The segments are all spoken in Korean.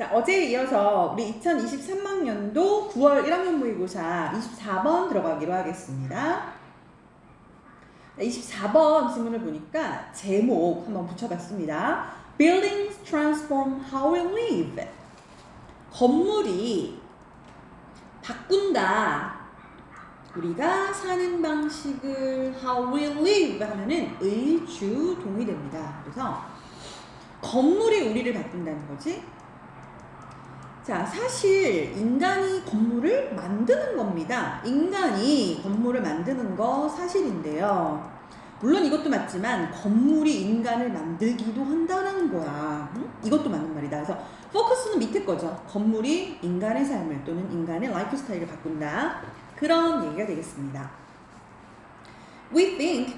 자, 어제에 이어서 우리 2023학년도 9월 1학년 모의고사 24번 들어가기로 하겠습니다. 24번 질문을 보니까 제목 한번 붙여봤습니다. Buildings transform how we live. 건물이 바꾼다. 우리가 사는 방식을 how we live 하면은 의주동이 됩니다. 그래서 건물이 우리를 바꾼다는 거지. 자, 사실 인간이 건물을 만드는 겁니다. 인간이 건물을 만드는 거 사실인데요. 물론 이것도 맞지만 건물이 인간을 만들기도 한다는 거야. 응? 이것도 맞는 말이다. 그래서 포커스는 밑에 거죠. 건물이 인간의 삶을 또는 인간의 라이프 스타일을 바꾼다. 그런 얘기가 되겠습니다. We think,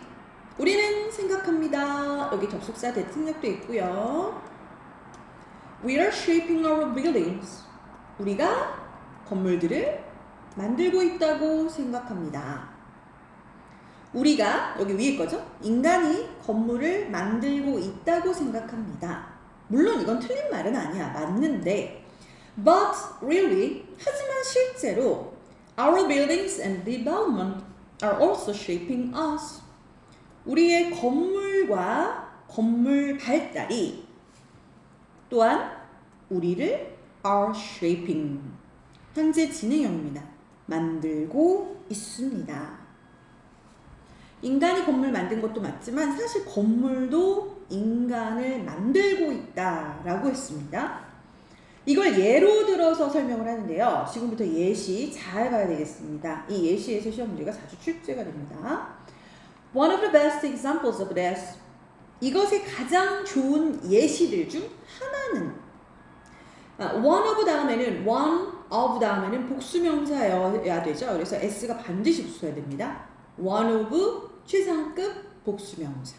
우리는 생각합니다. 여기 접속사 대칭력도 있고요. We are shaping our buildings. 우리가 건물들을 만들고 있다고 생각합니다. 우리가, 여기 위에 거죠? 인간이 건물을 만들고 있다고 생각합니다. 물론 이건 틀린 말은 아니야. 맞는데 But really, 하지만 실제로 Our buildings and development are also shaping us. 우리의 건물과 건물 발달이 또한 우리를 are shaping, 현재 진행형입니다. 만들고 있습니다. 인간이 건물 만든 것도 맞지만 사실 건물도 인간을 만들고 있다라고 했습니다. 이걸 예로 들어서 설명을 하는데요. 지금부터 예시 잘 봐야 되겠습니다. 이 예시에서 시험 문제가 자주 출제가 됩니다. One of the best examples of this, 이것의 가장 좋은 예시들 중 하나는 one of 다음에는 one of 다음에는 복수명사여야 되죠. 그래서 s가 반드시 붙어야 됩니다. one of 최상급 복수명사.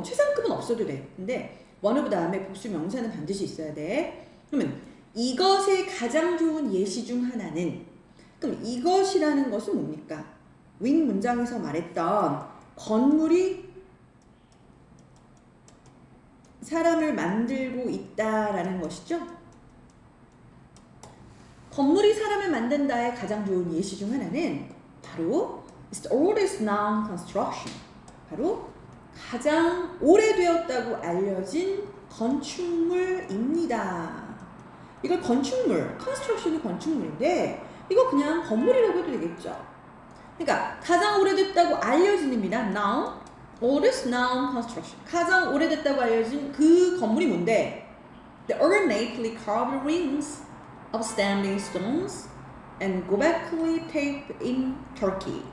최상급은 없어도 돼. 근데 one of 다음에 복수명사는 반드시 있어야 돼. 그러면 이것의 가장 좋은 예시 중 하나는, 그럼 이것이라는 것은 뭡니까? 윗 문장에서 말했던 건물이 사람을 만들고 있다라는 것이죠. 건물이 사람을 만든다의 가장 좋은 예시 중 하나는 바로 It's the oldest known construction. 바로 가장 오래되었다고 알려진 건축물입니다. 이걸 건축물, construction이 건축물인데 이거 그냥 건물이라고 해도 되겠죠. 그러니까 가장 오래됐다고 알려진입니다. Known, oldest known construction. 가장 오래됐다고 알려진 그 건물이 뭔데? The ornately carved rings of standing stones and gobekli tepe in Turkey.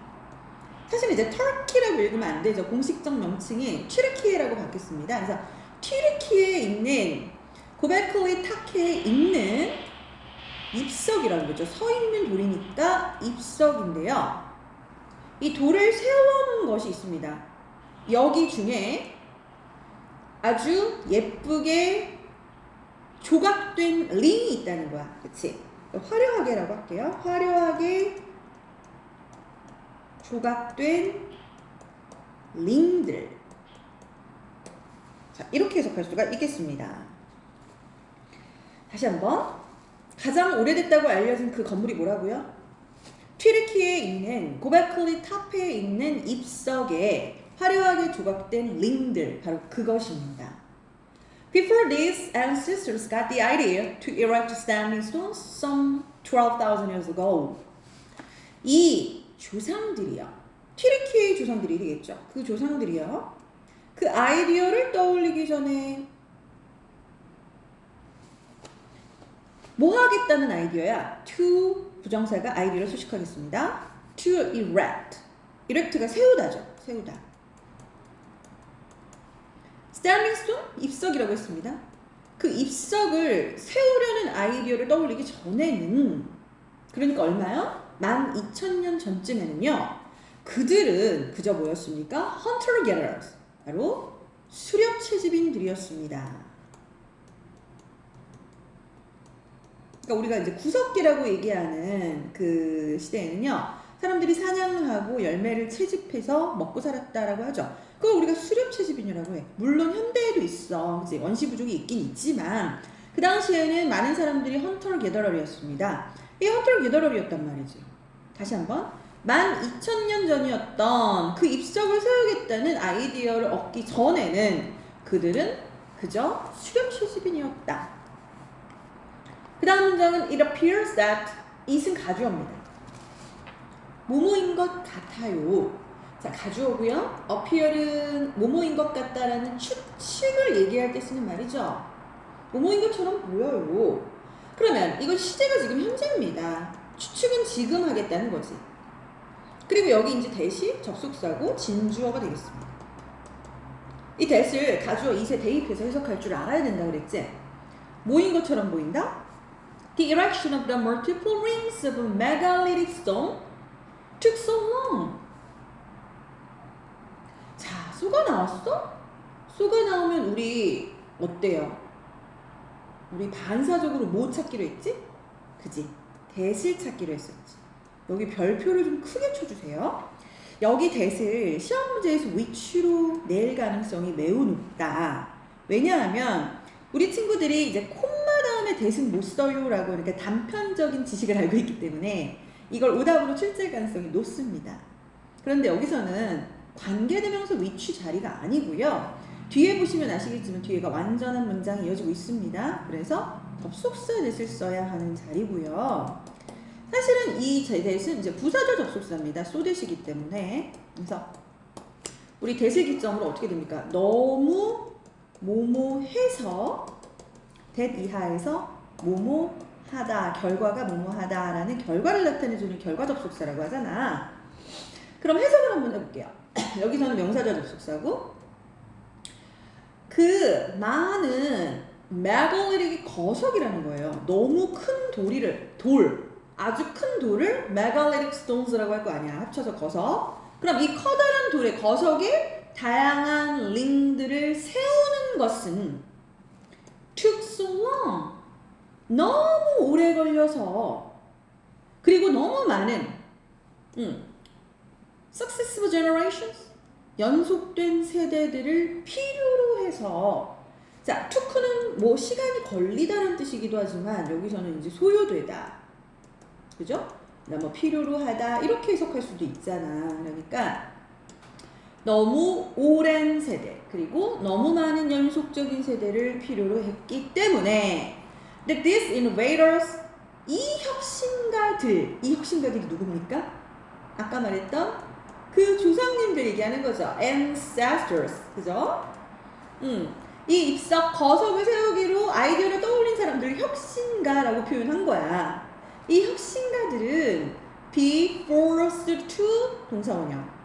사실 이제 터키라고 읽으면 안 되죠. 공식적 명칭이 튀르키예라고 바뀌었습니다. 그래서 튀르키예에 있는 고베클리 타케에 있는 입석이라는 거죠. 서 있는 돌이니까 입석인데요. 이 돌을 세워놓은 것이 있습니다. 여기 중에 아주 예쁘게 조각된 링이 있다는 거야. 그치? 화려하게라고 할게요. 화려하게 조각된 링들. 자, 이렇게 해석할 수가 있겠습니다. 다시 한번. 가장 오래됐다고 알려진 그 건물이 뭐라고요? 튀르키예에 있는 고베클리 타페에 있는 입석에 화려하게 조각된 링들, 바로 그것입니다. Before this, ancestors got the idea to erect standing stones some 12,000 years ago. 이 조상들이요. 튀르키예의 조상들이 되겠죠. 그 조상들이요. 그 아이디어를 떠올리기 전에 뭐 하겠다는 아이디어야? To 부정사가 아이디어를 수식하겠습니다. To erect. erect가 세우다죠. 세우다. standing stone? 입석이라고 했습니다. 그 입석을 세우려는 아이디어를 떠올리기 전에는, 그러니까 얼마요? 12,000년 전쯤에는요. 그들은 그저 뭐였습니까? hunter-gatherers. 바로 수렵 채집인들이었습니다. 그러니까 우리가 이제 구석기라고 얘기하는 그 시대에는요. 사람들이 사냥하고 열매를 채집해서 먹고 살았다라고 하죠. 그걸 우리가 수렵 채집인이라고 해. 물론 현대에도 있어. 그치? 원시 부족이 있긴 있지만 그 당시에는 많은 사람들이 헌터 게더러리였습니다. 이 헌터 게더러리였단 말이죠. 다시 한번 12,000년 전이었던 그 입석을 세우겠다는 아이디어를 얻기 전에는 그들은 그저 수렵 채집인이었다. 그 다음 문장은 It appears that it은 가주어입니다. 뭐뭐인 것 같아요. 자, 가주어고요. appear은 뭐뭐인 것 같다라는 추측을 얘기할 때 쓰는 말이죠. 뭐뭐인 것처럼 보여요. 그러면 이건 시제가 지금 현재입니다. 추측은 지금 하겠다는 거지. 그리고 여기 이제 대시 접속사고 진주어가 되겠습니다. 이 that을 가주어 it에 대입해서 해석할 줄 알아야 된다 그랬지? 뭐인 것처럼 보인다? The erection of the multiple rings of megalithic stone took so long. 자, 쏘가 나왔어? 쏘가 나오면 우리 어때요? 우리 반사적으로 뭐 찾기로 했지? 그지? that을 찾기로 했었지. 여기 별표를 좀 크게 쳐주세요. 여기 that을 시험 문제에서 which로 낼 가능성이 매우 높다. 왜냐하면 우리 친구들이 이제 콤마 다음에 that은 못 써요 라고 그러니까 단편적인 지식을 알고 있기 때문에 이걸 오답으로 출제할 가능성이 높습니다. 그런데 여기서는 관계대명사 which 자리가 아니고요. 뒤에 보시면 아시겠지만 뒤에가 완전한 문장이 이어지고 있습니다. 그래서 접속사 that을 써야 하는 자리고요. 사실은 이 that은 이제 부사절 접속사입니다. so that이기 때문에. 그래서 우리 that의 기점으로 어떻게 됩니까? 너무 뭐뭐해서 that 이하에서 뭐뭐하다, 결과가 뭐뭐하다라는 결과를 나타내주는 결과 접속사라고 하잖아. 그럼 해석을 한번 해볼게요. 여기서는 명사절 접속사고 그 많은 megalithic 거석이라는 거예요. 너무 큰 아주 큰 돌을 megalithic stones라고 할 거 아니야. 합쳐서 거석. 그럼 이 커다란 돌의 거석에 다양한 링들을 세우는 것은 took so long. 너무 오래 걸려서 그리고 너무 많은 successive generations 연속된 세대들을 필요로 해서 자, took는 뭐 시간이 걸리다는 뜻이기도 하지만 여기서는 이제 소요되다. 그죠? 뭐 필요로 하다 이렇게 해석할 수도 있잖아. 그러니까 너무 오랜 세대 그리고 너무 많은 연속적인 세대를 필요로 했기 때문에 that these innovators 이 혁신가들이 누굽니까? 아까 말했던 그 조상님들 얘기하는 거죠. ancestors 그죠? 이 입석 거석을 세우기로 아이디어를 떠올린 사람들을 혁신가라고 표현한 거야. 이 혁신가들은 be forced to 동사원형.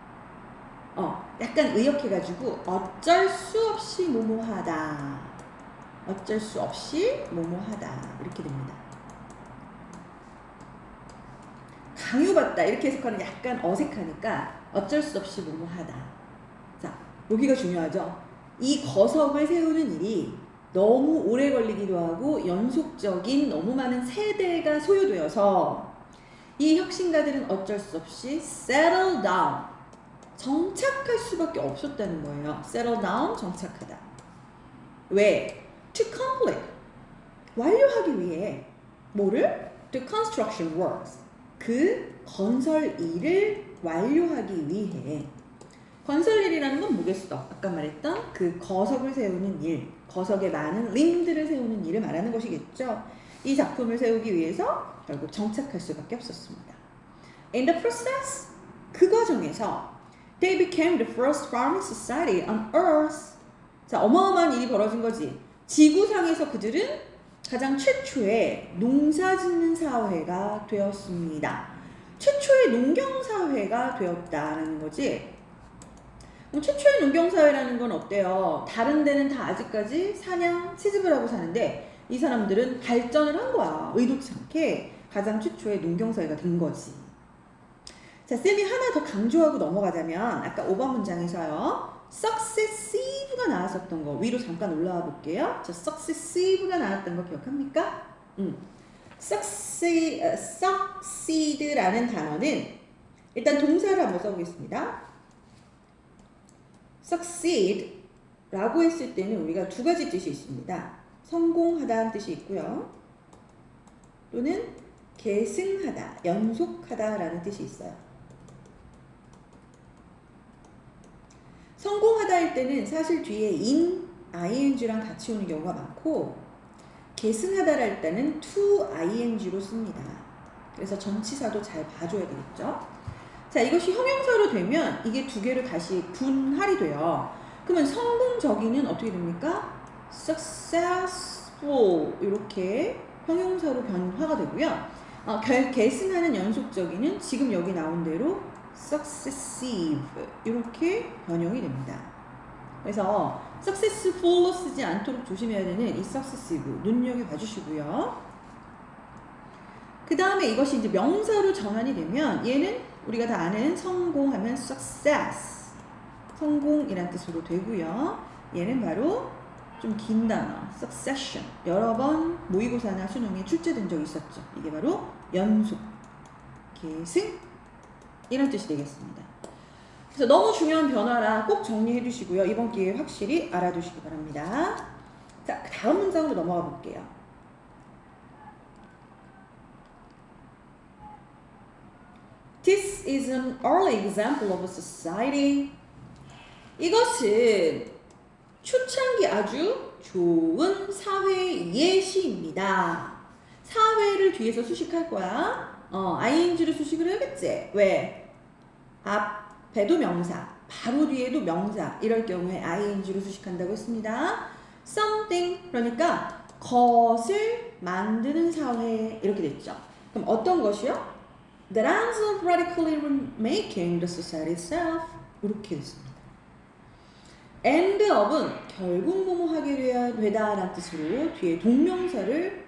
약간 의역해가지고 어쩔 수 없이 뭐뭐하다. 어쩔 수 없이 뭐뭐하다. 이렇게 됩니다. 강요받다 이렇게 해석하는 약간 어색하니까 어쩔 수 없이 뭐뭐하다. 자, 여기가 중요하죠. 이 거석을 세우는 일이 너무 오래 걸리기도 하고 연속적인 너무 많은 세대가 소요되어서 이 혁신가들은 어쩔 수 없이 settle down, 정착할 수밖에 없었다는 거예요. settle down, 정착하다. 왜? to complete, 완료하기 위해 뭐를? the construction works, 그 건설 일을 완료하기 위해. 건설 일이라는 건 뭐겠어? 아까 말했던 그 거석을 세우는 일, 거석에 많은 링들을 세우는 일을 말하는 것이겠죠. 이 작품을 세우기 위해서 결국 정착할 수밖에 없었습니다. In the process, 그 과정에서 they became the first farming society on earth. 자, 어마어마한 일이 벌어진 거지. 지구상에서 그들은 가장 최초의 농사짓는 사회가 되었습니다. 최초의 농경사회가 되었다는 거지. 최초의 농경사회라는 건 어때요? 다른 데는 다 아직까지 사냥, 채집을 하고 사는데 이 사람들은 발전을 한 거야. 의도치 않게 가장 최초의 농경사회가 된 거지. 자, 쌤이 하나 더 강조하고 넘어가자면 아까 5번 문장에서요. successive가 나왔었던 거 위로 잠깐 올라와 볼게요. 저 successive가 나왔던 거 기억합니까? succeed라는 단어는 일단 동사를 한번 써보겠습니다. succeed라고 했을 때는 우리가 두 가지 뜻이 있습니다. 성공하다는 뜻이 있고요. 또는 계승하다, 연속하다라는 뜻이 있어요. 성공하다 할 때는 사실 뒤에 ing랑 같이 오는 경우가 많고, 계승하다 할 때는 to ing로 씁니다. 그래서 전치사도 잘 봐줘야 되겠죠. 자, 이것이 형용사로 되면 이게 두 개로 다시 분할이 돼요. 그러면 성공적인은 어떻게 됩니까? successful 이렇게 형용사로 변화가 되고요. 계승하는 연속적인은 지금 여기 나온 대로 successive 이렇게 변형이 됩니다. 그래서 successful로 쓰지 않도록 조심해야 되는 이 successive 눈여겨봐 주시고요. 그 다음에 이것이 이제 명사로 전환이 되면 얘는 우리가 다 아는 성공하면 success 성공이란 뜻으로 되고요. 얘는 바로 좀 긴 단어 succession 여러 번 모의고사나 수능에 출제된 적이 있었죠. 이게 바로 연속, 계승 이런 뜻이 되겠습니다. 그래서 너무 중요한 변화라 꼭 정리해 두시고요. 이번 기회에 확실히 알아두시기 바랍니다. 자, 다음 문장으로 넘어가 볼게요. This is an early example of a society. 이것은 초창기 아주 좋은 사회 예시입니다. 사회를 뒤에서 수식할 거야. ing로 수식을 해야겠지. 왜? 앞에도 명사, 바로 뒤에도 명사. 이럴 경우에 ing로 수식한다고 했습니다. something 그러니까 것을 만드는 사회 이렇게 됐죠. 그럼 어떤 것이요? That ends up radically remaking the society itself. 이렇게 됐습니다. end up은 결국 뭐뭐 하게 되다 라는 뜻으로 뒤에 동명사를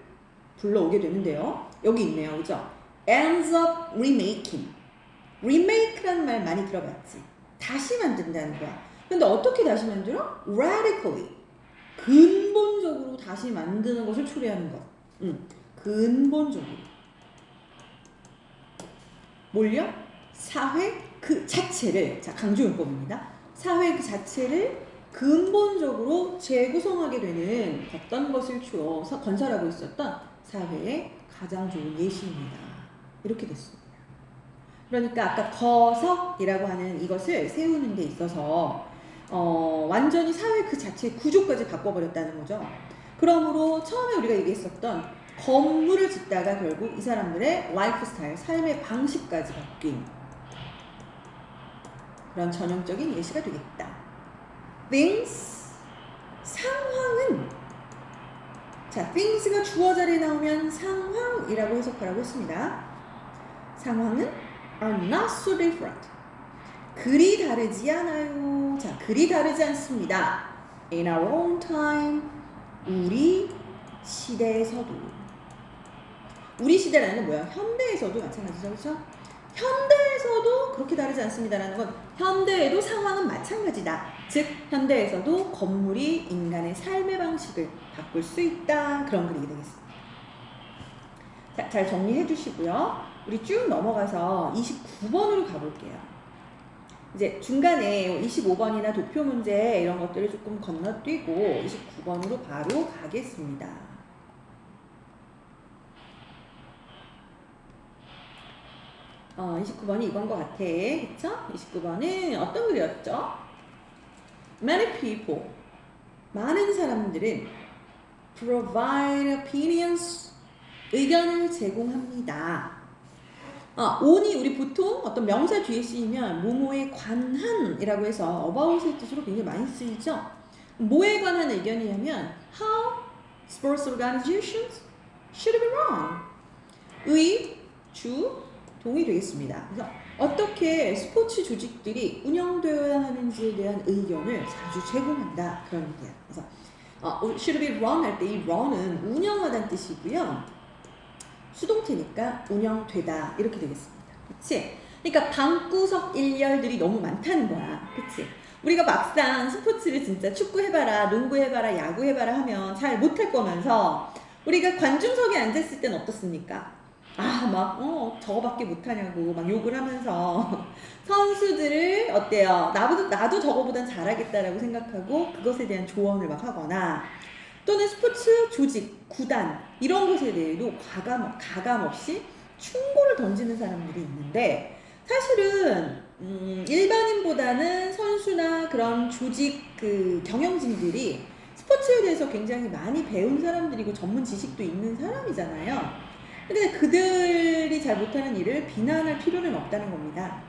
불러오게 되는데요. 여기 있네요. 그죠? ends up remaking. remake라는 말 많이 들어봤지? 다시 만든다는 거야. 근데 어떻게 다시 만들어? radically. 근본적으로 다시 만드는 것을 초래하는 것. 근본적으로. 뭘요? 사회 그 자체를, 자, 강조용법입니다. 사회 그 자체를 근본적으로 재구성하게 되는 어떤 것을 주어 건설하고 있었던 사회의 가장 좋은 예시입니다. 이렇게 됐습니다. 그러니까 아까 거석이라고 하는 이것을 세우는 데 있어서 완전히 사회 그 자체의 구조까지 바꿔버렸다는 거죠. 그러므로 처음에 우리가 얘기했었던 건물을 짓다가 결국 이 사람들의 라이프 스타일, 삶의 방식까지 바뀐 그런 전형적인 예시가 되겠다. things, 상황은 자, things가 주어 자리에 나오면 상황이라고 해석하라고 했습니다. 상황은 are not so different. 그리 다르지 않아요. 자, 그리 다르지 않습니다. in our own time, 우리 시대에서도. 우리 시대라는 건 뭐야? 현대에서도 마찬가지죠. 그렇죠? 현대에서도 그렇게 다르지 않습니다라는 건 현대에도 상황은 마찬가지다. 즉 현대에서도 건물이 인간의 삶의 방식을 바꿀 수 있다. 그런 그림이 되겠습니다. 자, 잘 정리해 주시고요. 우리 쭉 넘어가서 29번으로 가볼게요. 이제 중간에 25번이나 도표 문제 이런 것들을 조금 건너뛰고 29번으로 바로 가겠습니다. 29번이 이건 것 같아. 그쵸? 29번은 어떤 글이었죠? Many people, 많은 사람들은 provide opinions, 의견을 제공합니다. on이 우리 보통 어떤 명사 뒤에 쓰이면 뭐뭐에 관한이라고 해서 about의 뜻으로 굉장히 많이 쓰이죠. 뭐에 관한 의견이냐면 how sports organizations should be run. 의, 주, 동이 되겠습니다. 그래서 어떻게 스포츠 조직들이 운영되어야 하는지에 대한 의견을 자주 제공한다. 그런 의미야. 그래서 should be run 할 때 이 run은 운영하다는 뜻이고요. 수동태니까 운영되다 이렇게 되겠습니다. 그치? 그러니까 방구석 일렬들이 너무 많다는 거야. 그치? 우리가 막상 스포츠를 진짜 축구 해봐라, 농구 해봐라, 야구 해봐라 하면 잘 못할 거면서 우리가 관중석에 앉았을 땐 어떻습니까? 저거밖에 못하냐고 막 욕을 하면서 선수들을 어때요? 나도 저거보단 잘하겠다라고 생각하고 그것에 대한 조언을 막 하거나 또는 스포츠 조직, 구단 이런 것에 대해도 가감 없이 충고를 던지는 사람들이 있는데 사실은 일반인보다는 선수나 그런 조직 그 경영진들이 스포츠에 대해서 굉장히 많이 배운 사람들이고 전문 지식도 있는 사람이잖아요. 근데 그들이 잘 못하는 일을 비난할 필요는 없다는 겁니다.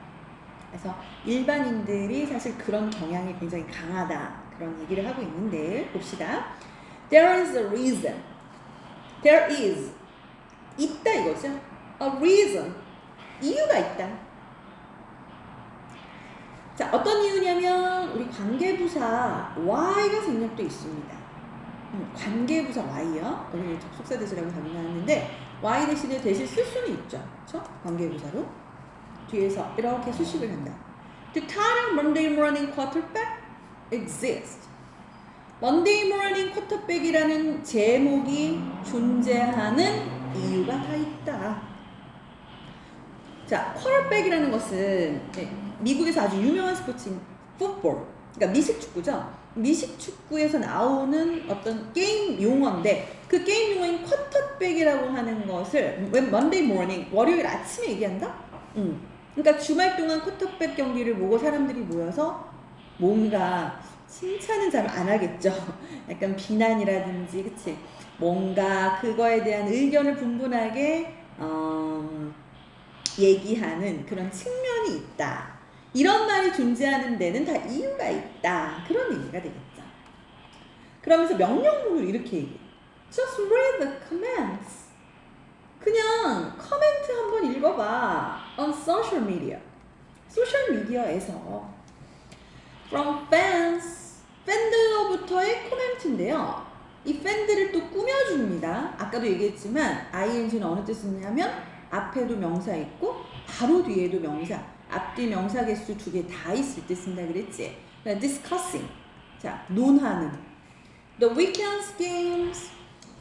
그래서 일반인들이 사실 그런 경향이 굉장히 강하다 그런 얘기를 하고 있는데 봅시다. There is a reason. There is 있다 이거죠. A reason 이유가 있다. 자, 어떤 이유냐면 우리 관계부사 Y가 생략되어 있습니다. 관계부사 Y요. 여기 접속사 대시라고 답이 나왔는데 Y 대신에 대신 쓸 수는 있죠. 그렇죠? 관계부사로 뒤에서 이렇게 수식을 한다. The title Monday Morning Quarterback exists. Monday Morning Quarterback이라는 제목이 존재하는 이유가 다 있다. 자, quarterback이라는 것은 미국에서 아주 유명한 스포츠인 풋볼, 그러니까 미식축구죠. 미식축구에서 나오는 어떤 게임 용어인데 그 게임 용어인 쿼터백이라고 하는 것을 Monday morning, 월요일 아침에 얘기한다? 그러니까 주말 동안 쿼터백 경기를 보고 사람들이 모여서 뭔가 칭찬은 잘 안 하겠죠. 약간 비난이라든지 그치? 뭔가 그거에 대한 의견을 분분하게 얘기하는 그런 측면이 있다. 이런 말이 존재하는 데는 다 이유가 있다. 그런 얘기가 되겠죠. 그러면서 명령문을 이렇게 얘기해. Just read the comments. 그냥 커멘트 한번 읽어봐. On social media. 소셜미디어에서. From fans. 팬들로부터의 코멘트인데요. 이 팬들을 또 꾸며줍니다. 아까도 얘기했지만 ing는 어느 뜻이냐면 앞에도 명사 있고 바로 뒤에도 명사. 앞뒤 명사 개수 두 개 다 있을 때 쓴다 그랬지. discussing. 자, 논하는. The weekends games.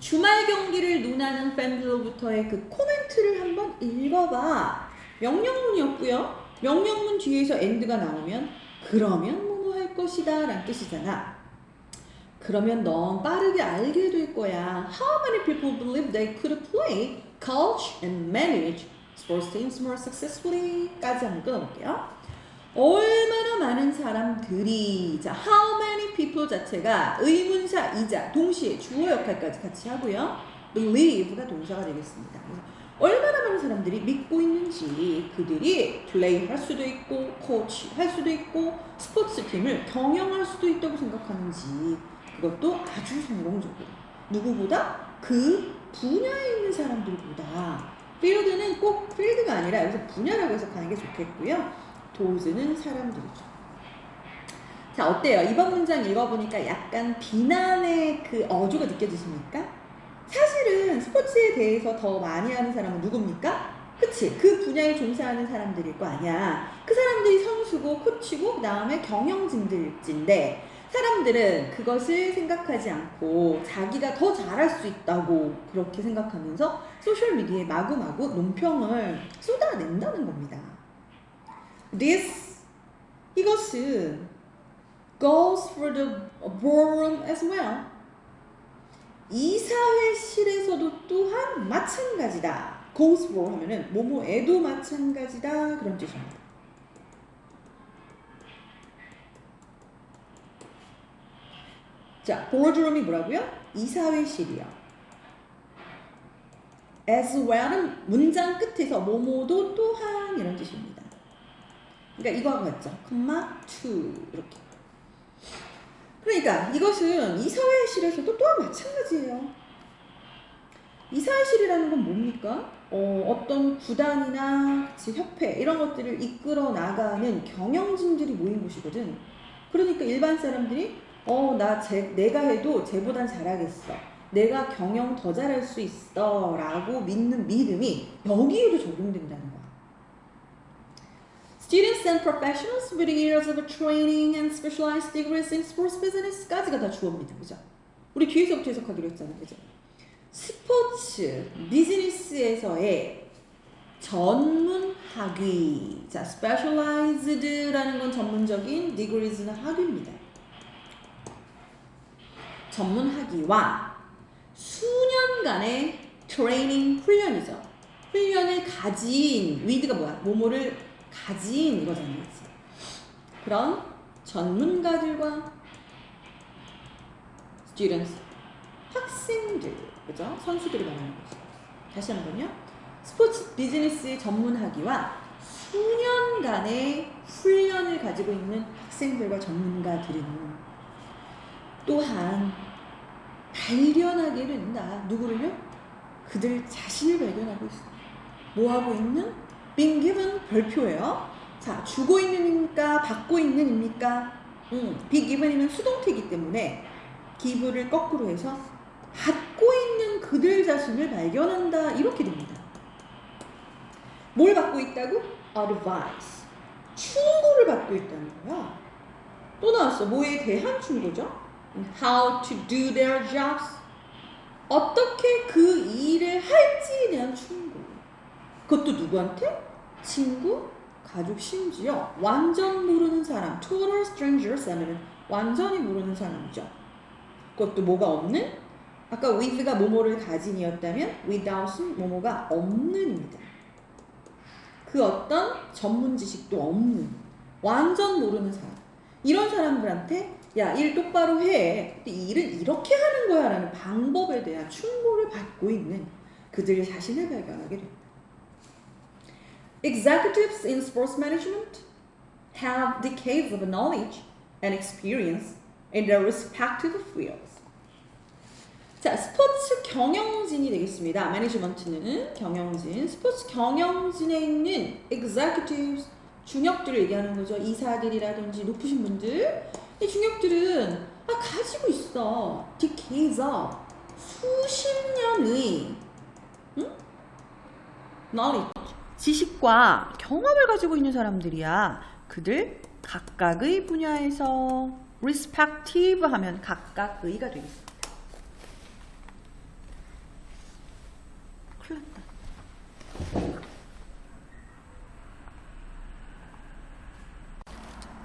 주말 경기를 논하는 팬들로부터의 그 코멘트를 한번 읽어봐. 명령문이었고요. 명령문 뒤에서 end가 나오면 그러면 뭐뭐 할 것이다 라는 뜻이잖아. 그러면 넌 빠르게 알게 될 거야. How many people believe they could play, coach, and manage sports teams more successfully? 까지 한번 끊어볼게요. 얼마나 많은 사람들이 자, how many people 자체가 의문사이자 동시에 주어 역할까지 같이 하고요. believe가 동사가 되겠습니다. 그래서 얼마나 많은 사람들이 믿고 있는지 그들이 플레이 할 수도 있고 코치 할 수도 있고 스포츠 팀을 경영할 수도 있다고 생각하는지 그것도 아주 성공적으로 누구보다 그 분야에 있는 사람들보다 필드는 꼭 필드가 아니라 여기서 분야라고 해석하는 게 좋겠고요. 도즈는 사람들이죠. 자, 어때요? 이번 문장 읽어보니까 약간 비난의 그 어조가 느껴지십니까? 사실은 스포츠에 대해서 더 많이 하는 사람은 누굽니까? 그치? 그 분야에 종사하는 사람들일 거 아니야. 그 사람들이 선수고 코치고 그 다음에 경영진들인데 사람들은 그것을 생각하지 않고 자기가 더 잘할 수 있다고 그렇게 생각하면서 소셜미디어에 마구마구 논평을 쏟아낸다는 겁니다. This 이것은 goes for the boardroom as well. 이사회실에서도 또한 마찬가지다. goes for 하면은 뭐뭐에도 마찬가지다 그런 뜻입니다. 자, boardroom이 뭐라고요? 이사회실이요. as well은 문장 끝에서 뭐뭐도 또한 이런 뜻입니다. 그러니까 이거하고 같죠. 컴마 to 이렇게. 그러니까 이것은 이사회실에서도 또한 마찬가지예요. 이사회실이라는 건 뭡니까? 어떤 구단이나 협회 이런 것들을 이끌어 나가는 경영진들이 모인 곳이거든. 그러니까 일반 사람들이 내가 해도 쟤보단 잘하겠어. 내가 경영 더 잘할 수 있어 라고 믿는 믿음이 여기에도 적용된다는 거야. Students and professionals with years of training and specialized degrees in sports business까지가 다 주어입니다. 그죠? 우리 뒤에서부터 해석하기로 했잖아요. 그죠? 스포츠 비즈니스에서의 전문 학위. 자, specialized라는 건 전문적인, degrees는 학위입니다. 전문하기와 수년간의 트레이닝 훈련이죠. 훈련을 가진 with가 뭐야? 뭐뭐를 가진 이거잖아요. 그런 전문가들과 students 학생들 그죠? 선수들을 말하는 거죠. 다시 한번요. 스포츠 비즈니스에 전문하기와 수년간의 훈련을 가지고 있는 학생들과 전문가들은 또한 발견하게 된다. 누구를요? 그들 자신을 발견하고 있어. 뭐 하고 있는? being given 별표예요. 자, 주고 있는입니까? 받고 있는입니까? be given이면 수동태이기 때문에 give를 거꾸로 해서 받고 있는 그들 자신을 발견한다. 이렇게 됩니다. 뭘 받고 있다고? advice. 충고를 받고 있다는 거야. 또 나왔어. 뭐에 대한 충고죠? How to do their jobs. 어떻게 그 일을 할지에 대한 충고. 그것도 누구한테? 친구, 가족, 심지어 완전 모르는 사람. Total strangers 하면 완전히 모르는 사람이죠. 그것도 뭐가 없는? 아까 with가 뭐뭐를 가진이었다면 without은 뭐뭐가 없는입니다. 그 어떤 전문 지식도 없는 완전 모르는 사람. 이런 사람들한테 야, 일 똑바로 해. 근데 이 일은 이렇게 하는 거야 라는 방법에 대한 충고를 받고 있는 그들 자신을 발견하게 됩니다. Executives in sports management have decades of knowledge and experience in their respective fields. 자, 스포츠 경영진이 되겠습니다. 매니지먼트는 경영진. 스포츠 경영진에 있는 executives, 중역들을 얘기하는 거죠. 이사들이라든지 높으신 분들. 이 중역들은 가지고 있어. decades of, 수십 년의 knowledge, 지식과 경험을 가지고 있는 사람들이야. 그들 각각의 분야에서 respective 하면 각각의가 되겠습니다. 큰일 났다.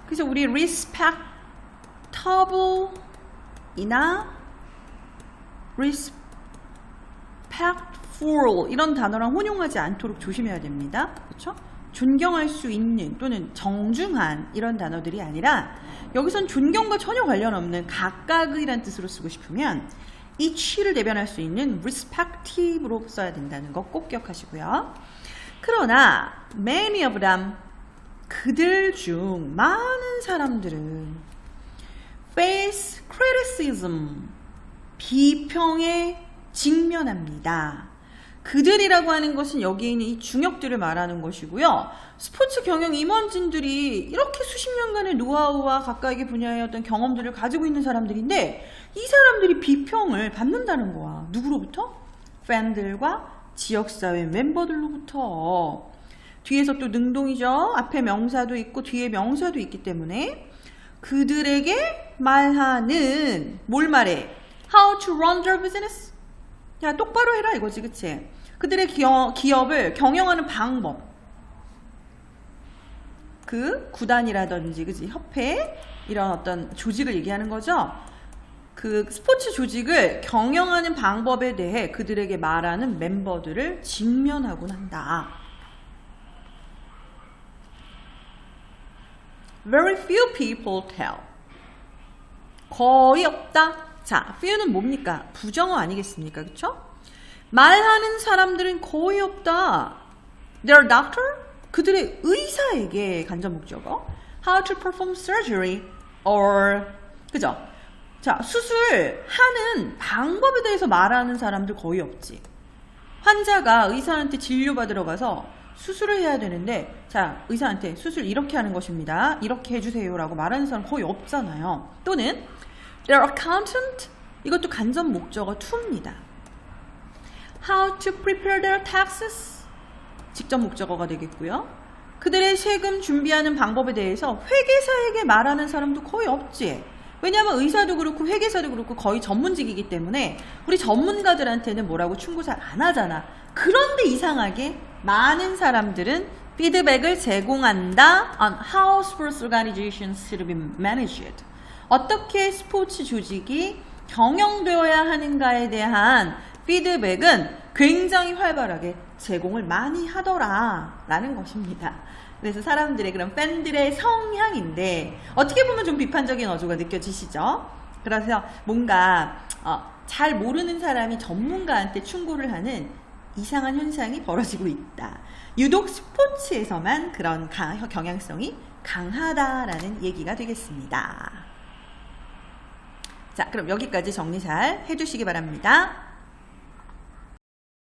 그래서 우리 respectable 이나 respectful 이런 단어랑 혼용하지 않도록 조심해야 됩니다. 그렇죠? 존경할 수 있는 또는 정중한 이런 단어들이 아니라 여기선 존경과 전혀 관련 없는 각각의란 뜻으로 쓰고 싶으면 each를 대변할 수 있는 respective로 써야 된다는 거 꼭 기억하시고요. 그러나 many of them 그들 중 많은 사람들은 face criticism 비평에 직면합니다. 그들이라고 하는 것은 여기에 있는 이 중역들을 말하는 것이고요. 스포츠 경영 임원진들이 이렇게 수십 년간의 노하우와 각각의 분야의 어떤 경험들을 가지고 있는 사람들인데 이 사람들이 비평을 받는다는 거야. 누구로부터? 팬들과 지역사회 멤버들로부터. 뒤에서 또 능동이죠. 앞에 명사도 있고 뒤에 명사도 있기 때문에 그들에게 말하는 뭘 말해? How to run their business? 야, 똑바로 해라 이거지, 그치? 그들의 기업을 경영하는 방법. 그 구단이라든지, 그치? 협회, 이런 어떤 조직을 얘기하는 거죠. 그 스포츠 조직을 경영하는 방법에 대해 그들에게 말하는 멤버들을 직면하곤 한다. Very few people tell. 거의 없다. 자, few는 뭡니까? 부정어 아니겠습니까? 그쵸? 말하는 사람들은 거의 없다. Their doctor? 그들의 의사에게 간접 목적어. How to perform surgery or 그죠? 자, 수술하는 방법에 대해서 말하는 사람들 거의 없지. 환자가 의사한테 진료받으러 가서 수술을 해야 되는데 자, 의사한테 수술 이렇게 하는 것입니다. 이렇게 해주세요 라고 말하는 사람 거의 없잖아요. 또는 their accountant 이것도 간접 목적어 to입니다. How to prepare their taxes 직접 목적어가 되겠고요. 그들의 세금 준비하는 방법에 대해서 회계사에게 말하는 사람도 거의 없지. 왜냐하면 의사도 그렇고 회계사도 그렇고 거의 전문직이기 때문에 우리 전문가들한테는 뭐라고 충고 잘 안 하잖아. 그런데 이상하게 많은 사람들은 피드백을 제공한다 on how sports organizations should be managed. 어떻게 스포츠 조직이 경영되어야 하는가에 대한 피드백은 굉장히 활발하게 제공을 많이 하더라 라는 것입니다. 그래서 사람들의 그런 팬들의 성향인데 어떻게 보면 좀 비판적인 어조가 느껴지시죠? 그래서 뭔가 잘 모르는 사람이 전문가한테 충고를 하는 이상한 현상이 벌어지고 있다. 유독 스포츠에서만 그런 경향성이 강하다라는 얘기가 되겠습니다. 자, 그럼 여기까지 정리 잘 해주시기 바랍니다.